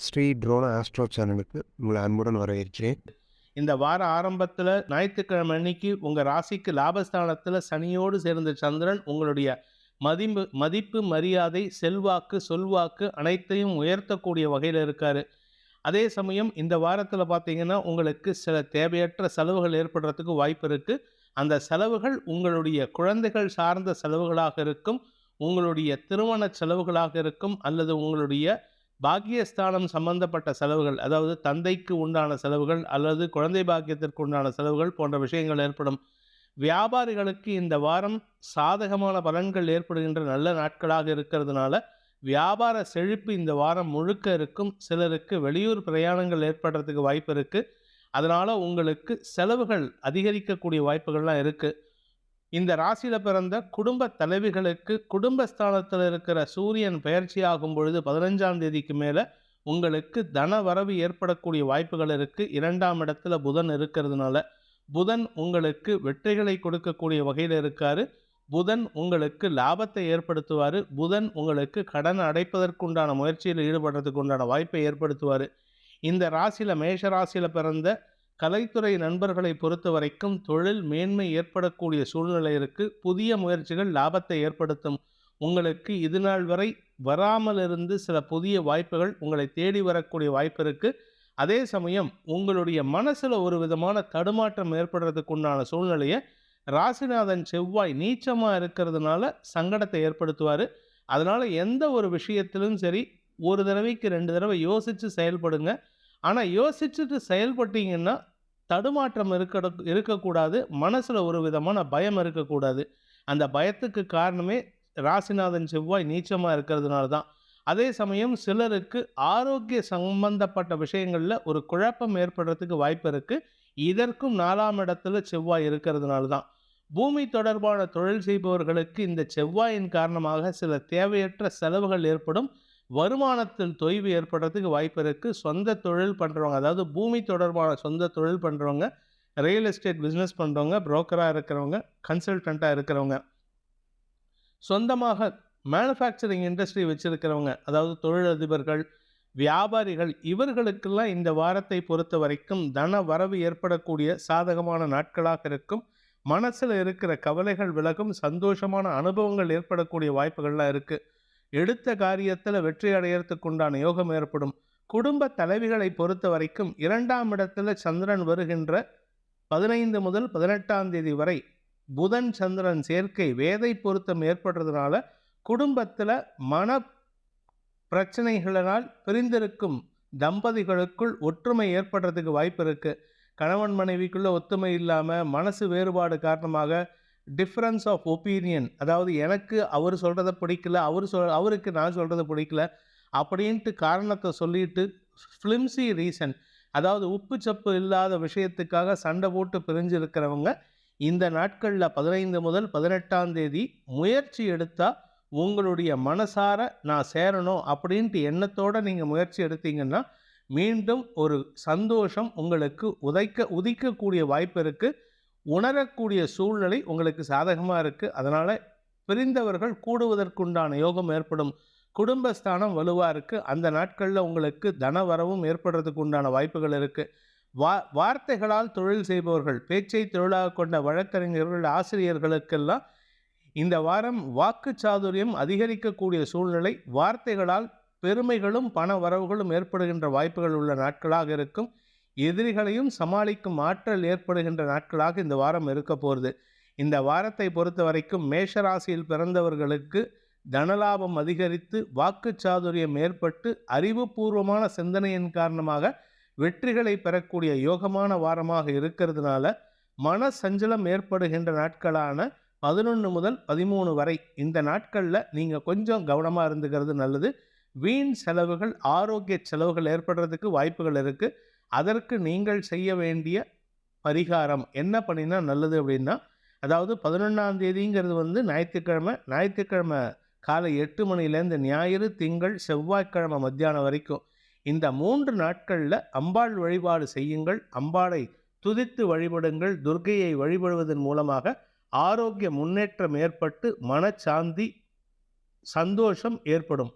Sri ட்ரோன astro சேனலுக்கு உங்களை அன்புடன் வரவேற்கிறேன். இந்த வார ஆரம்பத்தில் ஞாயிற்றுக்கிழமை அன்னைக்கு உங்கள் ராசிக்கு லாபஸ்தானத்தில் சனியோடு சேர்ந்த சந்திரன் உங்களுடைய மதிப்பு மரியாதை செல்வாக்கு சொல்வாக்கு அனைத்தையும் உயர்த்தக்கூடிய வகையில் இருக்கார். அதே சமயம் இந்த வாரத்தில் பார்த்தீங்கன்னா உங்களுக்கு சில தேவையற்ற செலவுகள் ஏற்படுறதுக்கு வாய்ப்பு இருக்குது. அந்த செலவுகள் உங்களுடைய குழந்தைகள் சார்ந்த செலவுகளாக இருக்கும், உங்களுடைய திருமண செலவுகளாக இருக்கும், அல்லது உங்களுடைய பாக்கியஸ்தானம் சம்பந்தப்பட்ட செலவுகள், அதாவது தந்தைக்கு உண்டான செலவுகள் அல்லது குழந்தை பாக்கியத்திற்கு உண்டான செலவுகள் போன்ற விஷயங்கள் ஏற்படும். வியாபாரிகளுக்கு இந்த வாரம் சாதகமான பலன்கள் ஏற்படுகின்ற நல்ல நாட்களாக இருக்கிறதுனால வியாபார செழிப்பு இந்த வாரம் முழுக்க இருக்கும். சிலருக்கு வெளியூர் பிரயாணங்கள் ஏற்படுறதுக்கு வாய்ப்பு இருக்குது. அதனால் உங்களுக்கு செலவுகள் அதிகரிக்கக்கூடிய வாய்ப்புகள்லாம் இருக்குது. இந்த ராசியில் பிறந்த குடும்ப தலைவிகளுக்கு குடும்பஸ்தானத்தில் இருக்கிற சூரியன் பெயர்ச்சி ஆகும் பொழுது 15ஆம் தேதிக்கு மேலே உங்களுக்கு தன வரவு ஏற்படக்கூடிய வாய்ப்புகள் இருக்குது. 2ஆம் இடத்துல புதன் இருக்கிறதுனால புதன் உங்களுக்கு வெற்றிகளை கொடுக்கக்கூடிய வகையில் இருக்கார். புதன் உங்களுக்கு லாபத்தை ஏற்படுத்துவார். புதன் உங்களுக்கு கடன் அடைப்பதற்குண்டான முயற்சியில் ஈடுபடுறதுக்கு உண்டான வாய்ப்பை ஏற்படுத்துவார். இந்த ராசியில் மேஷ ராசியில் பிறந்த கலைத்துறை நண்பர்களை பொறுத்த வரைக்கும் தொழில் மேன்மை ஏற்படக்கூடிய சூழ்நிலை இருக்குது. புதிய முயற்சிகள் லாபத்தை ஏற்படுத்தும். உங்களுக்கு இது நாள் வரை வராமல் இருந்து சில புதிய வாய்ப்புகள் உங்களை தேடி வரக்கூடிய வாய்ப்பு இருக்குது. அதே சமயம் உங்களுடைய மனசில் ஒரு விதமான தடுமாற்றம் ஏற்படுறதுக்கு உண்டான சூழ்நிலையை ராசிநாதன் செவ்வாய் நீச்சமாக இருக்கிறதுனால சங்கடத்தை ஏற்படுத்துவார். அதனால் எந்த ஒரு விஷயத்திலும் சரி ஒரு தடவைக்கு 2 தடவை யோசித்து செயல்படுங்க. ஆனால் யோசிச்சுட்டு செயல்பட்டீங்கன்னா தடுமாற்றம் இருக்கக்கூடாது. மனசில் ஒரு விதமான பயம் இருக்கக்கூடாது. அந்த பயத்துக்கு காரணமே ராசிநாதன் செவ்வாய் நீச்சமாக இருக்கிறதுனால தான். அதே சமயம் சிலருக்கு ஆரோக்கிய சம்பந்தப்பட்ட விஷயங்களில் ஒரு குழப்பம் ஏற்படுறதுக்கு வாய்ப்பு இருக்குது. இதற்கும் 4ஆம் இடத்துல செவ்வாய் இருக்கிறதுனால தான். பூமி தொடர்பான தொழில் செய்பவர்களுக்கு இந்த செவ்வாயின் காரணமாக சில தேவையற்ற செலவுகள் ஏற்படும். வருமானத்தில் தொய்வு ஏற்படுறதுக்கு வாய்ப்பு இருக்குது. சொந்த தொழில் பண்ணுறவங்க, அதாவது பூமி தொடர்பான சொந்த தொழில் பண்ணுறவங்க, ரியல் எஸ்டேட் பிஸ்னஸ் பண்ணுறவங்க, புரோக்கராக இருக்கிறவங்க, கன்சல்டண்ட்டாக இருக்கிறவங்க, சொந்தமாக மேனுஃபேக்சரிங் இண்டஸ்ட்ரி வச்சுருக்கிறவங்க, அதாவது தொழிலதிபர்கள், வியாபாரிகள், இவர்களுக்கெல்லாம் இந்த வாரத்தை பொறுத்த வரைக்கும் தன வரவு ஏற்படக்கூடிய சாதகமான நாட்களாக இருக்கும். மனசில் இருக்கிற கவலைகள் விலகும். சந்தோஷமான அனுபவங்கள் ஏற்படக்கூடிய வாய்ப்புகள்லாம் இருக்குது. எடுத்த காரியத்தில் வெற்றி அடையறதுக்கு உண்டான யோகம் ஏற்படும். குடும்ப தலைவிகளை பொறுத்த வரைக்கும் 2ஆம் இடத்துல சந்திரன் வருகின்ற 15 முதல் 18ஆம் தேதி வரை புதன் சந்திரன் சேர்க்கை வேதை பொருத்தம் ஏற்படுறதுனால குடும்பத்தில் மன பிரச்சனைகளினால் பிரிந்திருக்கும் தம்பதிகளுக்குள் ஒற்றுமை ஏற்படுறதுக்கு வாய்ப்பு இருக்குது. கணவன் மனைவிக்குள்ள ஒத்துமை இல்லாமல் மனசு வேறுபாடு காரணமாக டிஃப்ரென்ஸ் ஆஃப் ஒப்பீனியன், அதாவது எனக்கு அவர் சொல்கிறத பிடிக்கல, அவருக்கு நான் சொல்கிறத பிடிக்கல அப்படின்ட்டு காரணத்தை சொல்லிட்டு ஃப்ளிம்சி ரீசன், அதாவது உப்பு சப்பு இல்லாத விஷயத்துக்காக சண்டை போட்டு பிரிஞ்சு இருக்கிறவங்க இந்த நாட்களில் 15 முதல் 18ஆம் தேதி முயற்சி எடுத்தால் உங்களுடைய மனசார நான் சேரணும் அப்படின்ட்டு எண்ணத்தோடு நீங்கள் முயற்சி எடுத்தீங்கன்னா மீண்டும் ஒரு சந்தோஷம் உங்களுக்கு உதிக்கக்கூடிய வாய்ப்பு இருக்குது. உணரக்கூடிய சூழ்நிலை உங்களுக்கு சாதகமாக இருக்குது. அதனால் பிரிந்தவர்கள் கூடுவதற்குண்டான யோகம் ஏற்படும். குடும்பஸ்தானம் வலுவாக இருக்குது. அந்த நாட்களில் உங்களுக்கு தன வரவும் ஏற்படுறதுக்கு உண்டான வாய்ப்புகள் இருக்குது. வார்த்தைகளால் தொழில் செய்பவர்கள், பேச்சை தொழிலாக கொண்ட வழக்கறிஞர்கள், ஆசிரியர்களுக்கெல்லாம் இந்த வாரம் வாக்கு சாதுரியம் அதிகரிக்கக்கூடிய சூழ்நிலை. வார்த்தைகளால் பெருமைகளும் பண வரவுகளும் ஏற்படுகின்ற வாய்ப்புகள் உள்ள நாட்களாக இருக்கும். எதிரிகளையும் சமாளிக்கும் ஆற்றல் ஏற்படுகின்ற நாட்களாக இந்த வாரம் இருக்க போகிறது. இந்த வாரத்தை பொறுத்த வரைக்கும் மேஷராசியில் பிறந்தவர்களுக்கு தனலாபம் அதிகரித்து வாக்கு சாதுரியம் ஏற்பட்டு அறிவுபூர்வமான சிந்தனையின் காரணமாக வெற்றிகளை பெறக்கூடிய யோகமான வாரமாக இருக்கிறதுனால மன சஞ்சலம் ஏற்படுகின்ற நாட்களான 11 முதல் 13 வரை இந்த நாட்களில் நீங்கள் கொஞ்சம் கவனமாக இருந்துக்கிறது நல்லது. வீண் செலவுகள், ஆரோக்கிய செலவுகள் ஏற்படுறதுக்கு வாய்ப்புகள் இருக்குது. அதற்கு நீங்கள் செய்ய வேண்டிய பரிகாரம் என்ன பண்ணினா நல்லது அப்படின்னா, அதாவது 11ஆம் தேதிங்கிறது ஞாயிற்றுக்கிழமை காலை 8 மணிலேருந்து ஞாயிறு, திங்கள், செவ்வாய்க்கிழமை மத்தியானம் வரைக்கும் இந்த 3 நாட்களில் அம்பாள் வழிபாடு செய்யுங்கள். அம்பாளை துதித்து வழிபடுங்கள். துர்க்கையை வழிபடுவதன் மூலமாக ஆரோக்கிய முன்னேற்றம் ஏற்பட்டு மனச்சாந்தி, சந்தோஷம் ஏற்படும்.